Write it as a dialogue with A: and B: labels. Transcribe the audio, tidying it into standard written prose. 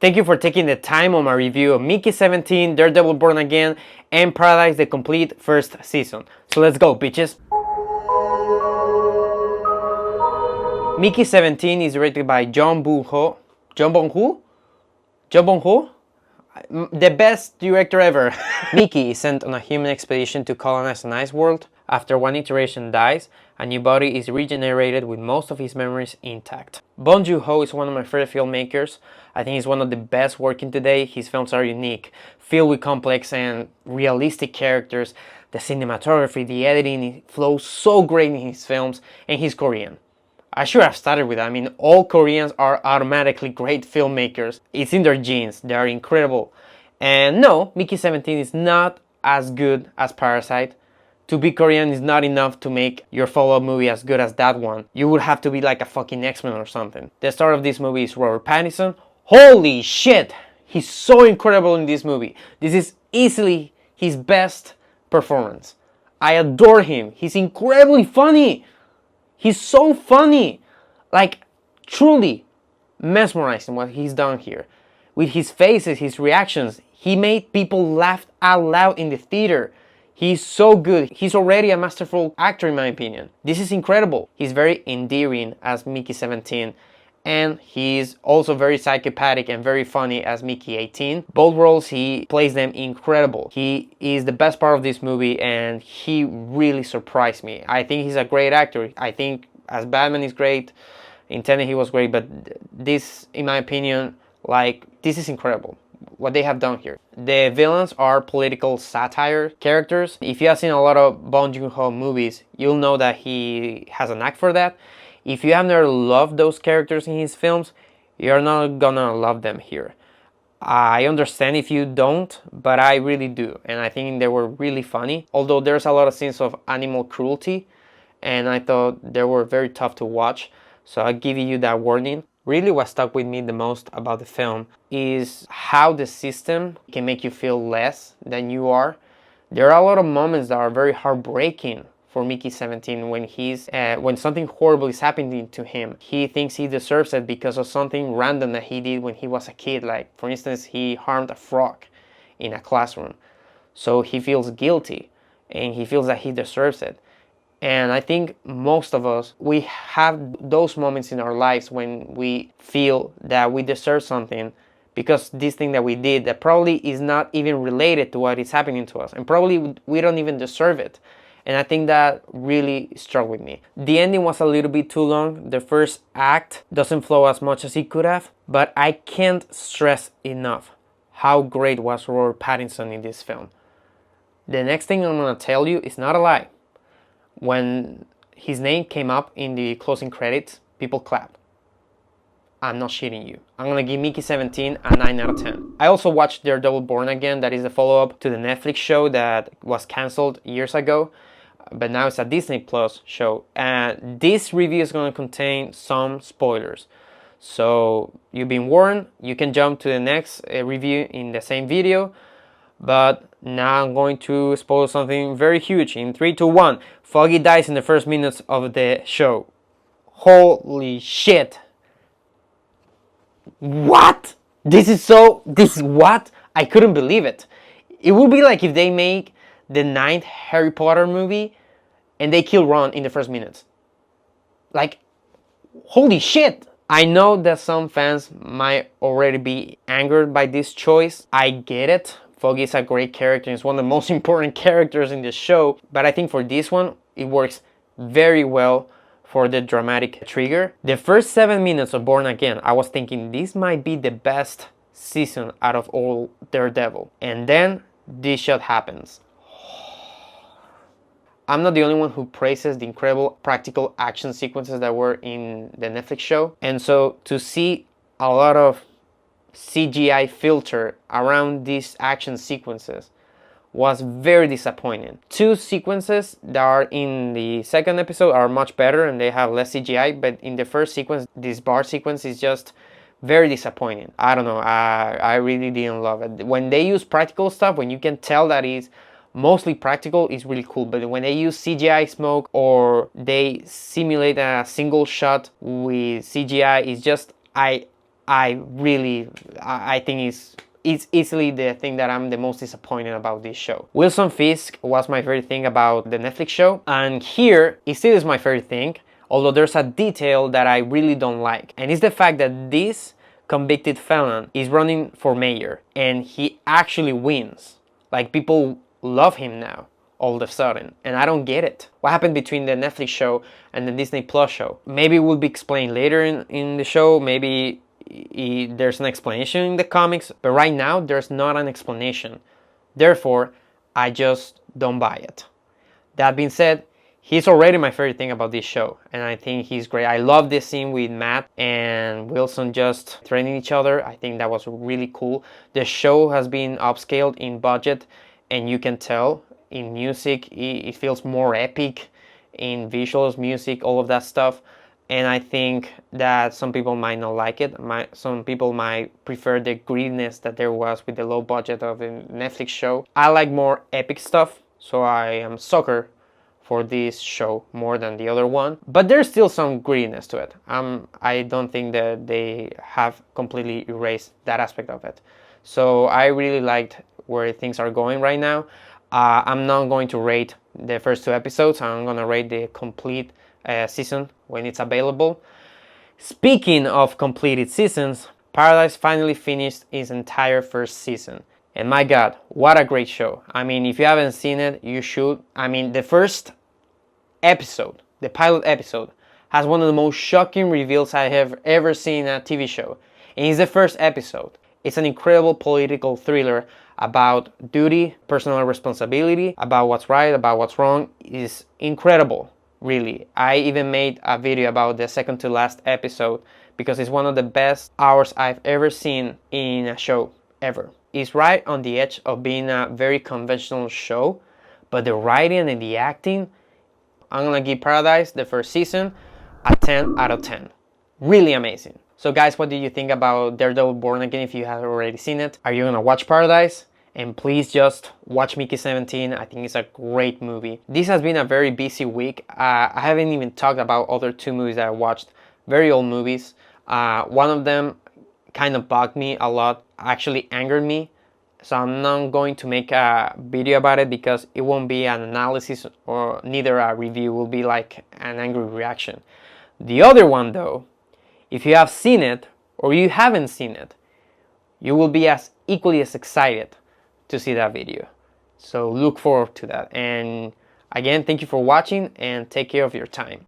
A: Thank you for taking the time on my review of Mickey 17, Daredevil Born Again, and Paradise the complete first season. So let's go, bitches. Mickey 17 is directed by John Bong-ho. John Bong-ho? John Bong-ho? The best director ever. Mickey is sent on a human expedition to colonize an ice world. After one iteration dies, a new body is regenerated with most of his memories intact. Bong Joon-ho is one of my favorite filmmakers. I think he's one of the best working today. His films are unique, filled with complex and realistic characters. The cinematography, the editing flows so great in his films, and he's Korean. I should have started with that. I mean, all Koreans are automatically great filmmakers. It's in their genes. They are incredible. And no, Mickey 17 is not as good as Parasite. To be Korean is not enough to make your follow-up movie as good as that one. You would have to be like a fucking X-Men or something. The star of this movie is Robert Pattinson. Holy shit! He's so incredible in this movie. This is easily his best performance. I adore him. He's incredibly funny. He's so funny, like truly mesmerizing what he's done here. With his faces, his reactions, he made people laugh out loud in the theater. He's so good. He's already a masterful actor in my opinion. This is incredible. He's very endearing as Mickey 17, and he's also very psychopathic and very funny as Mickey 18. Both roles, he plays them incredible. He is the best part of this movie, and he really surprised me. I think he's a great actor. I think as Batman is great, in Tenet he was great, but this, in my opinion, like, this is incredible what they have done here. The villains are political satire characters. If you have seen a lot of Bong Joon-ho movies, you'll know that he has a knack for that. If you have never loved those characters in his films, you're not gonna love them here. I understand if you don't, but I really do, and I think they were really funny. Although there's a lot of scenes of animal cruelty, and I thought they were very tough to watch, so I'll give you that warning. Really what stuck with me the most about the film is how the system can make you feel less than you are. There are a lot of moments that are very heartbreaking for Mickey 17 when something horrible is happening to him. He thinks he deserves it because of something random that he did when he was a kid. Like, for instance, he harmed a frog in a classroom. So he feels guilty and he feels that he deserves it. And I think most of us, we have those moments in our lives when we feel that we deserve something because this thing that we did that probably is not even related to what is happening to us, and probably we don't even deserve it. And I think that really struck with me. The ending was a little bit too long. The first act doesn't flow as much as it could have, but I can't stress enough how great was Robert Pattinson in this film. The next thing I'm gonna tell you is not a lie. When his name came up in the closing credits, people clapped. I'm not shitting you. I'm gonna give Mickey 17 a 9 out of 10. I also watched Daredevil Born Again. That is the follow-up to the Netflix show that was cancelled years ago, but now it's a Disney Plus show. And this review is gonna contain some spoilers. So you've been warned. You can jump to the next review in the same video. But now I'm going to spoil something very huge. In 3, 2, 1. Foggy dies in the first minutes of the show. Holy shit. What? This is what? I couldn't believe it. It would be like if they make the 9th Harry Potter movie and they kill Ron in the first minutes. Like, holy shit. I know that some fans might already be angered by this choice. I get it. Foggy is a great character. It's one of the most important characters in the show. But I think for this one, it works very well for the dramatic trigger. The first 7 minutes of Born Again, I was thinking this might be the best season out of all Daredevil. And then this shot happens. I'm not the only one who praises the incredible practical action sequences that were in the Netflix show. And so to see a lot of CGI filter around these action sequences was very disappointing. 2 sequences that are in the second episode are much better and they have less CGI, but in the first sequence, this bar sequence is just very disappointing. I don't know, I really didn't love it. When they use practical stuff, when you can tell that is mostly practical, is really cool. But when they use CGI smoke or they simulate a single shot with CGI, it's just, I I think it's easily the thing that I'm the most disappointed about this show. Wilson Fisk was my favorite thing about the Netflix show, and here it still is my favorite thing, although there's a detail that I really don't like, and it's the fact that this convicted felon is running for mayor and he actually wins. Like, people love him now all of a sudden, and I don't get it. What happened between the Netflix show and the Disney Plus show? Maybe it will be explained later in the show, maybe there's an explanation in the comics, but right now there's not an explanation. Therefore, I just don't buy it. That being said, he's already my favorite thing about this show, and I think he's great. I love this scene with Matt and Wilson just threatening each other. I think that was really cool. The show has been upscaled in budget, and you can tell in music it feels more epic, in visuals, music, all of that stuff. And I think that some people might not like it. Some people might prefer the grittiness that there was with the low budget of the Netflix show. I like more epic stuff, so I am a sucker for this show more than the other one. But there's still some grittiness to it. I don't think that they have completely erased that aspect of it. So I really liked where things are going right now. I'm not going to rate the first 2 episodes. I'm going to rate the complete season when it's available. Speaking of completed seasons, Paradise finally finished its entire first season. And my God, what a great show. I mean, if you haven't seen it, you should. I mean, the first episode, the pilot episode, has one of the most shocking reveals I have ever seen in a TV show. And it's the first episode. It's an incredible political thriller about duty, personal responsibility, about what's right, about what's wrong. It's incredible, really. I even made a video about the second to last episode because it's one of the best hours I've ever seen in a show, ever. It's right on the edge of being a very conventional show, but the writing and the acting, I'm gonna give Paradise, the first season, a 10 out of 10. Really amazing. So guys, what do you think about Daredevil Born Again if you have already seen it? Are you gonna watch Paradise? And please just watch Mickey 17. I think it's a great movie. This has been a very busy week. I haven't even talked about other 2 movies that I watched. Very old movies. One of them kind of bugged me a lot, actually angered me. So I'm not going to make a video about it because it won't be an analysis or neither a review. It will be like an angry reaction. The other one though, if you have seen it or you haven't seen it, you will be as equally as excited to see that video. So look forward to that. And again, thank you for watching and take care of your time.